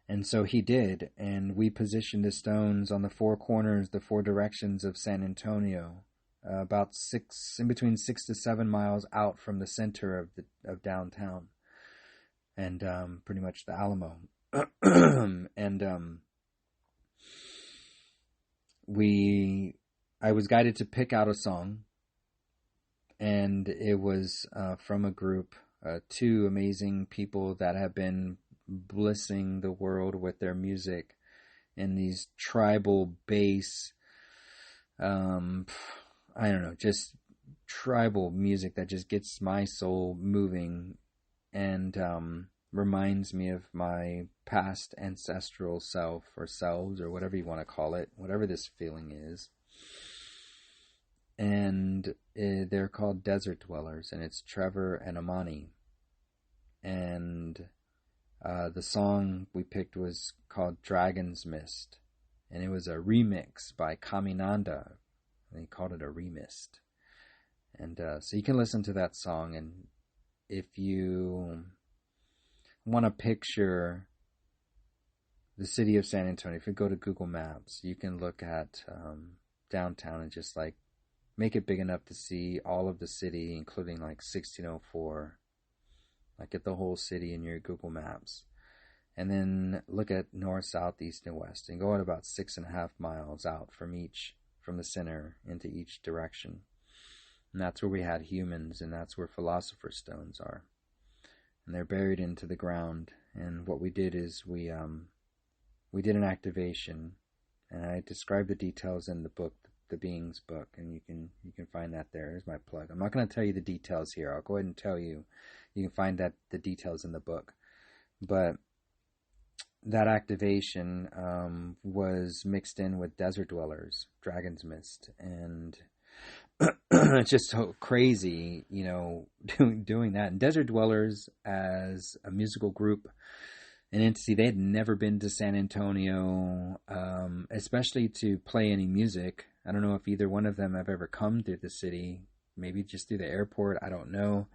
And so he did, and we positioned the stones on the four corners, the four directions of San Antonio, about in between 6 to 7 miles out from the center of downtown, and pretty much the Alamo. And I was guided to pick out a song, and it was from a group, two amazing people that have been blissing the world with their music and these tribal bass, um, I don't know, just tribal music that just gets my soul moving and reminds me of my past ancestral self or selves or whatever you want to call it, whatever this feeling is. And they're called Desert Dwellers, and it's Trevor and Amani. And the song we picked was called Dragon's Mist, and it was a remix by Kaminanda. They called it a remix. And so you can listen to that song, and if you want to picture the city of San Antonio, if you go to Google Maps, you can look at downtown and just like make it big enough to see all of the city, including like 1604, like get the whole city in your Google Maps. And then look at north, south, east, and west, and go at about 6.5 miles out from the center into each direction. And that's where we had humans, and that's where Philosopher stones are. And they're buried into the ground. And what we did is we did an activation, and I described the details in the book, the Beings book, and you can find that there. Here's my plug. I'm not going to tell you the details here. I'll go ahead and tell you. You can find the details in the book. But that activation was mixed in with Desert Dwellers, Dragon's Mist, and it's just so crazy, doing that. And Desert Dwellers, as a musical group, an entity, they had never been to San Antonio, especially to play any music. I don't know if either one of them have ever come through the city, maybe just through the airport. I don't know.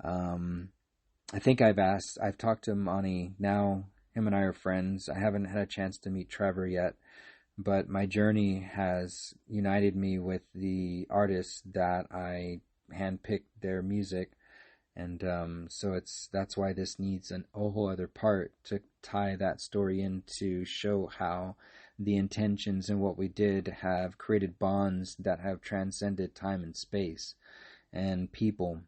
I think I've talked to Mani now. Him and I are friends. I haven't had a chance to meet Trevor yet, but my journey has united me with the artists that I handpicked their music. And so that's why this needs a whole other part to tie that story in, to show how the intentions and what we did have created bonds that have transcended time and space and people,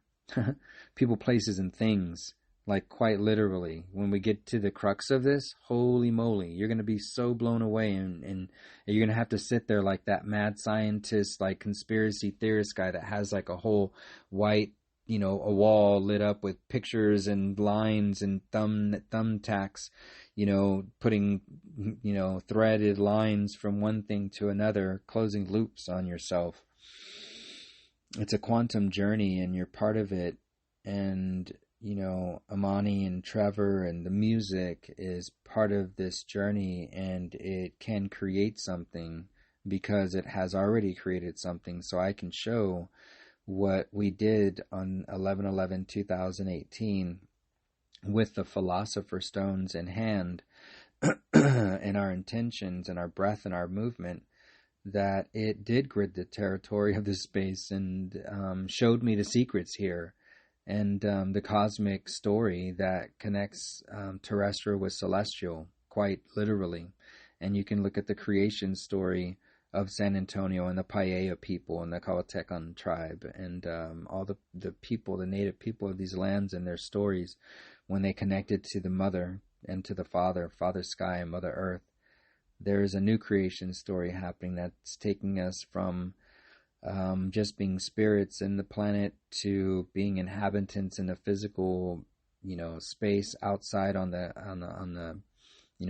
places, and things. Like, quite literally, when we get to the crux of this, holy moly, you're going to be so blown away, and you're going to have to sit there like that mad scientist, like conspiracy theorist guy that has like a whole white, a wall lit up with pictures and lines and thumbtacks, putting, threaded lines from one thing to another, closing loops on yourself. It's a quantum journey, and you're part of it. And Amani and Trevor and the music is part of this journey, and it can create something because it has already created something. So I can show what we did on 11/11/2018 with the Philosopher stones in hand and our intentions and our breath and our movement, that it did grid the territory of this space and showed me the secrets here. And the cosmic story that connects terrestrial with celestial, quite literally. And you can look at the creation story of San Antonio and the Paella people and the Cahuatecan tribe and all the people, the native people of these lands, and their stories when they connected to the Mother and to the Father Sky and Mother Earth. There is a new creation story happening that's taking us from just being spirits in the planet to being inhabitants in the physical, space outside on the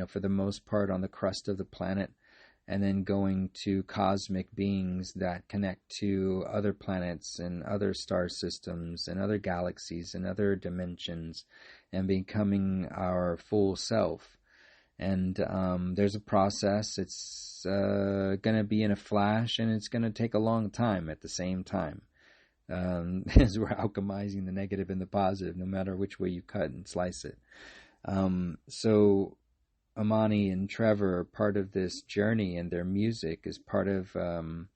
for the most part on the crust of the planet, and then going to cosmic beings that connect to other planets and other star systems and other galaxies and other dimensions, and becoming our full self. And there's a process. It's going to be in a flash, and it's going to take a long time at the same time. As we're alchemizing the negative and the positive, no matter which way you cut and slice it. So Amani and Trevor are part of this journey, and their music is part of, some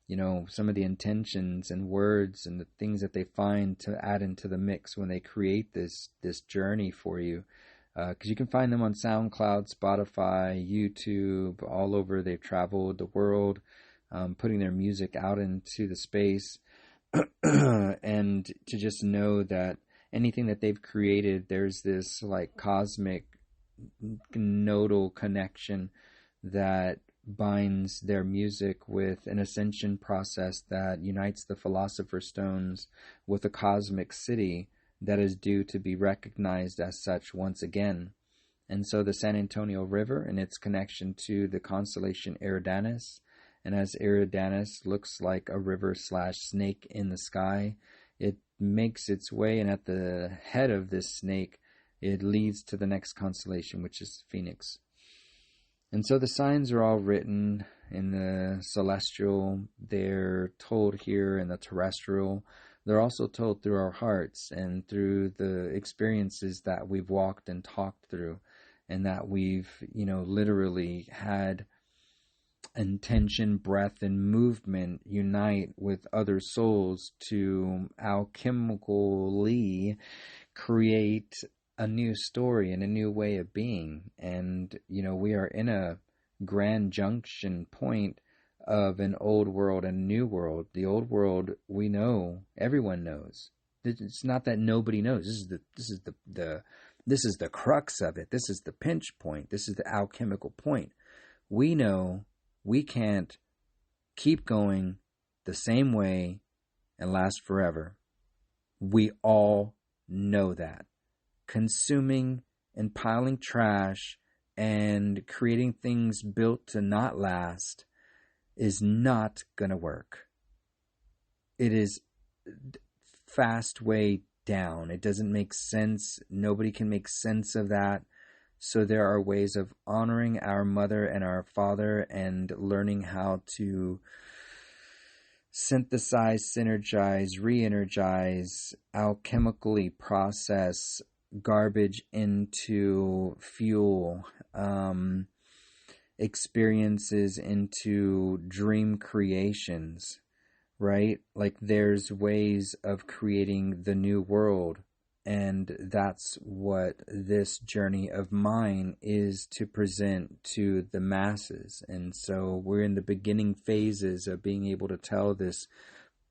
of the intentions and words and the things that they find to add into the mix when they create this journey for you. Because you can find them on SoundCloud, Spotify, YouTube, all over. They've traveled the world, putting their music out into the space. And to just know that anything that they've created, there's this like cosmic nodal connection that binds their music with an ascension process that unites the Philosopher's Stones with a cosmic city that is due to be recognized as such once again. And so the San Antonio River and its connection to the constellation Eridanus, and as Eridanus looks like a river / snake in the sky, it makes its way, and at the head of this snake, it leads to the next constellation, which is Phoenix. And so the signs are all written in the celestial. They're told here in the terrestrial. They're also told through our hearts and through the experiences that we've walked and talked through, and that we've, literally had intention, breath, and movement unite with other souls to alchemically create a new story and a new way of being. And, we are in a grand junction point of an old world and a new world. The old world, we know, everyone knows. It's not that nobody knows. This is the crux of it. This is the pinch point. This is the alchemical point. We know we can't keep going the same way and last forever. We all know that. Consuming and piling trash and creating things built to not last is not going to work. It is fast way down. It doesn't make sense. Nobody can make sense of that. So there are ways of honoring our mother and our father and learning how to synthesize, synergize, re-energize, alchemically process garbage into fuel, experiences into dream creations, right? Like there's ways of creating the new world. And that's what this journey of mine is to present to the masses. And so we're in the beginning phases of being able to tell this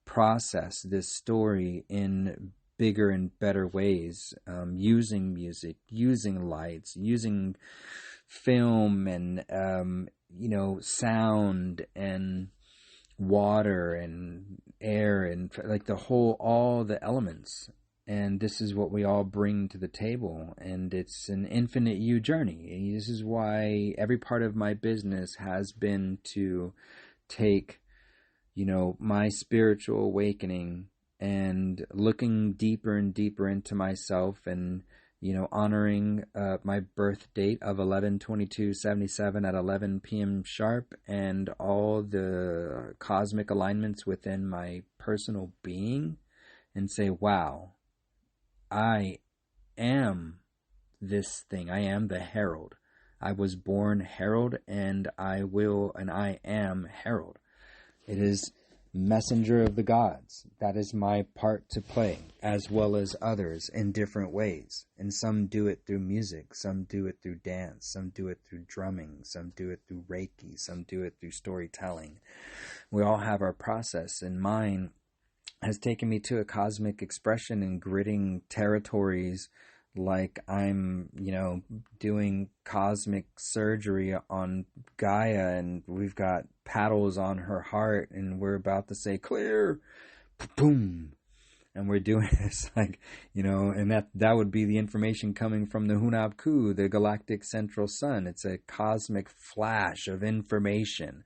process, this story in bigger and better ways, using music, using lights, using film and, sound and water and air and like all the elements. And this is what we all bring to the table. And it's an infinite you journey. This is why every part of my business has been to take, my spiritual awakening and looking deeper and deeper into myself and, honoring my birth date of 11/22/77 at 11 p.m. sharp and all the cosmic alignments within my personal being and say, wow, I am this thing. I am the herald. I was born herald and I am herald. It is messenger of the gods. That is my part to play, as well as others in different ways. And some do it through music, some do it through dance, some do it through drumming, some do it through Reiki, some do it through storytelling. We all have our process, and mine has taken me to a cosmic expression and gritting territories like I'm, doing cosmic surgery on Gaia, and we've got paddles on her heart, and we're about to say, clear, boom. And we're doing this and that would be the information coming from the Hunab Ku, the galactic central sun. It's a cosmic flash of information.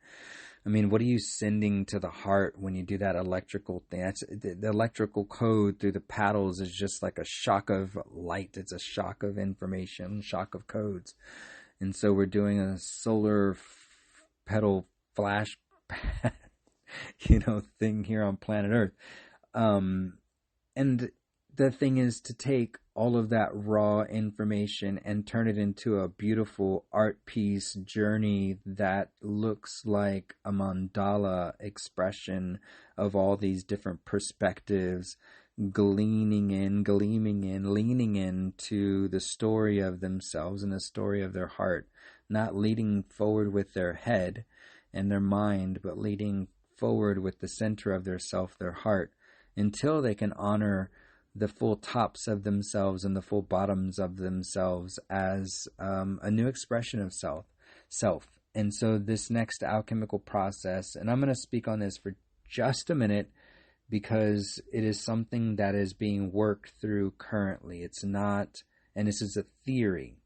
I mean, what are you sending to the heart when you do that electrical thing? That's, the electrical code through the paddles is just like a shock of light. It's a shock of information, shock of codes. And so we're doing a solar pedal flash, thing here on planet Earth. And the thing is to take all of that raw information and turn it into a beautiful art piece journey that looks like a mandala expression of all these different perspectives, gleaming in, leaning into the story of themselves and the story of their heart, not leading forward with their head and their mind, but leading forward with the center of their self, their heart, until they can honor the full tops of themselves and the full bottoms of themselves as a new expression of self. And so this next alchemical process, and I'm going to speak on this for just a minute because it is something that is being worked through currently. It's not, and this is a theory.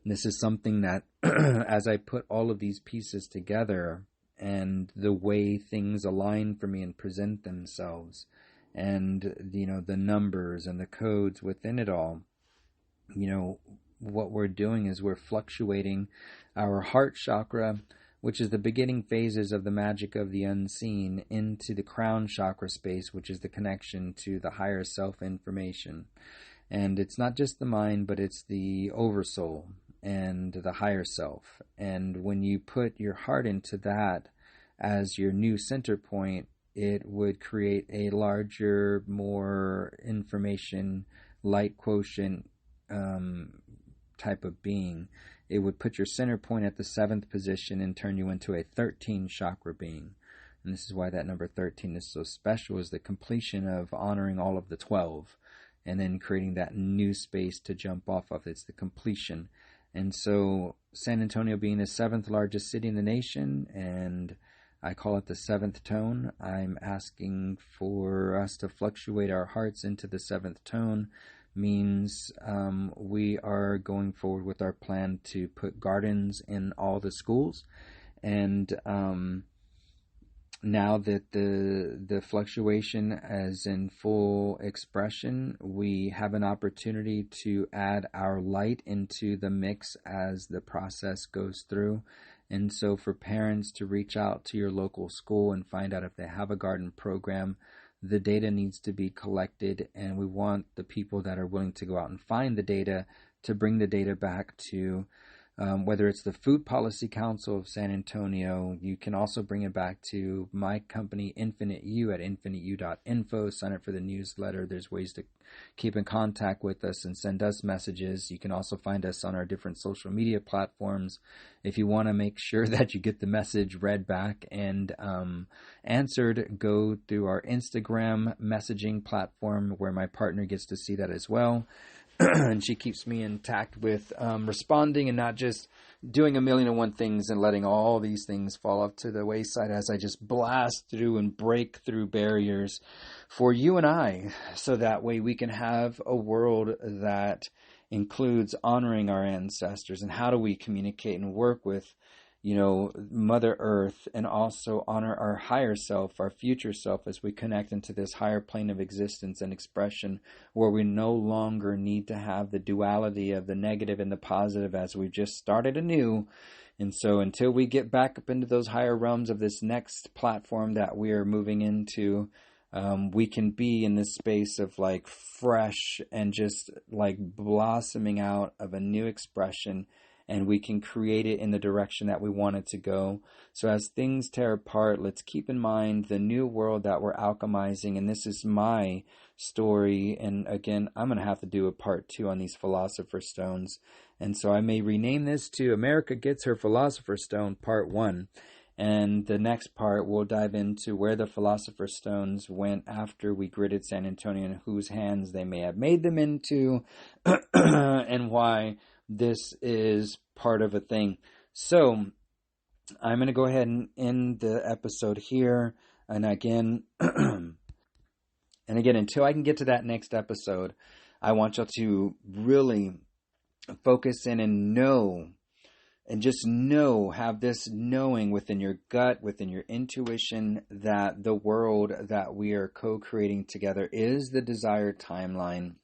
This is something that, as I put all of these pieces together and the way things align for me and present themselves, and, the numbers and the codes within it all, what we're doing is we're fluctuating our heart chakra, which is the beginning phases of the magic of the unseen, into the crown chakra space, which is the connection to the higher self information. And it's not just the mind, but it's the oversoul and the higher self. And when you put your heart into that as your new center point, it would create a larger, more information, light quotient type of being. It would put your center point at the 7th position and turn you into a 13 chakra being. And this is why that number 13 is so special, is the completion of honoring all of the 12 and then creating that new space to jump off of. It's the completion. And so San Antonio being the 7th largest city in the nation, and I call it the 7th tone, I'm asking for us to fluctuate our hearts into the 7th tone. Means we are going forward with our plan to put gardens in all the schools. And now that the fluctuation is in full expression, we have an opportunity to add our light into the mix as the process goes through. And so for parents to reach out to your local school and find out if they have a garden program, the data needs to be collected, and we want the people that are willing to go out and find the data to bring the data back to whether it's the Food Policy Council of San Antonio. You can also bring it back to my company, Infinite U, at infiniteu.info. Sign up for the newsletter. There's ways to keep in contact with us and send us messages. You can also find us on our different social media platforms. If you want to make sure that you get the message read back and answered, go through our Instagram messaging platform where my partner gets to see that as well. And she keeps me intact with responding and not just doing a million and one things and letting all these things fall off to the wayside as I just blast through and break through barriers for you and I, so that way we can have a world that includes honoring our ancestors. And how do we communicate and work with Mother Earth, and also honor our higher self, our future self, as we connect into this higher plane of existence and expression, where we no longer need to have the duality of the negative and the positive, as we've just started anew. And so until we get back up into those higher realms of this next platform that we are moving into, we can be in this space of like fresh and just like blossoming out of a new expression, and we can create it in the direction that we want it to go. So as things tear apart, let's keep in mind the new world that we're alchemizing. And this is my story. And again, I'm going to have to do a part 2 on these Philosopher Stones. And so I may rename this to America Gets Her Philosopher Stone Part 1. And the next part, we'll dive into where the Philosopher Stones went after we gridded San Antonio and whose hands they may have made them into and why this is part of a thing. So I'm going to go ahead and end the episode here. And again, until I can get to that next episode, I want y'all to really focus in and know, and just know, have this knowing within your gut, within your intuition, that the world that we are co-creating together is the desired timeline.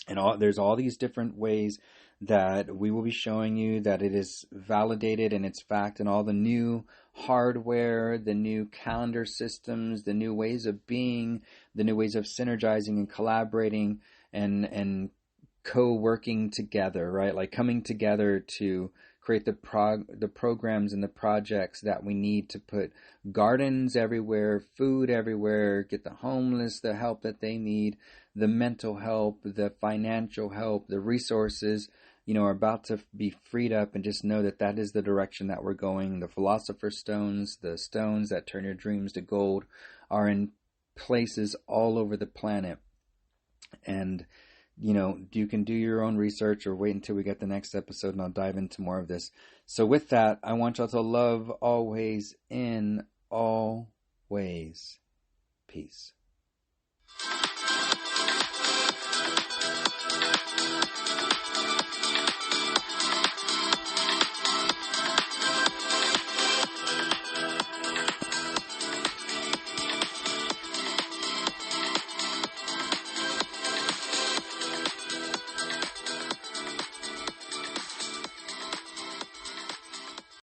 And there's all these different ways that we will be showing you that it is validated and it's fact, and all the new hardware, the new calendar systems, the new ways of being, the new ways of synergizing and collaborating and co-working together, right? Like coming together to create the programs and the projects that we need to put gardens everywhere, food everywhere, get the homeless the help that they need, the mental help, the financial help, the resources, are about to be freed up. And just know that that is the direction that we're going. The Philosopher Stones, the stones that turn your dreams to gold, are in places all over the planet. And, you can do your own research or wait until we get the next episode and I'll dive into more of this. So with that, I want y'all to love always in all ways. Peace.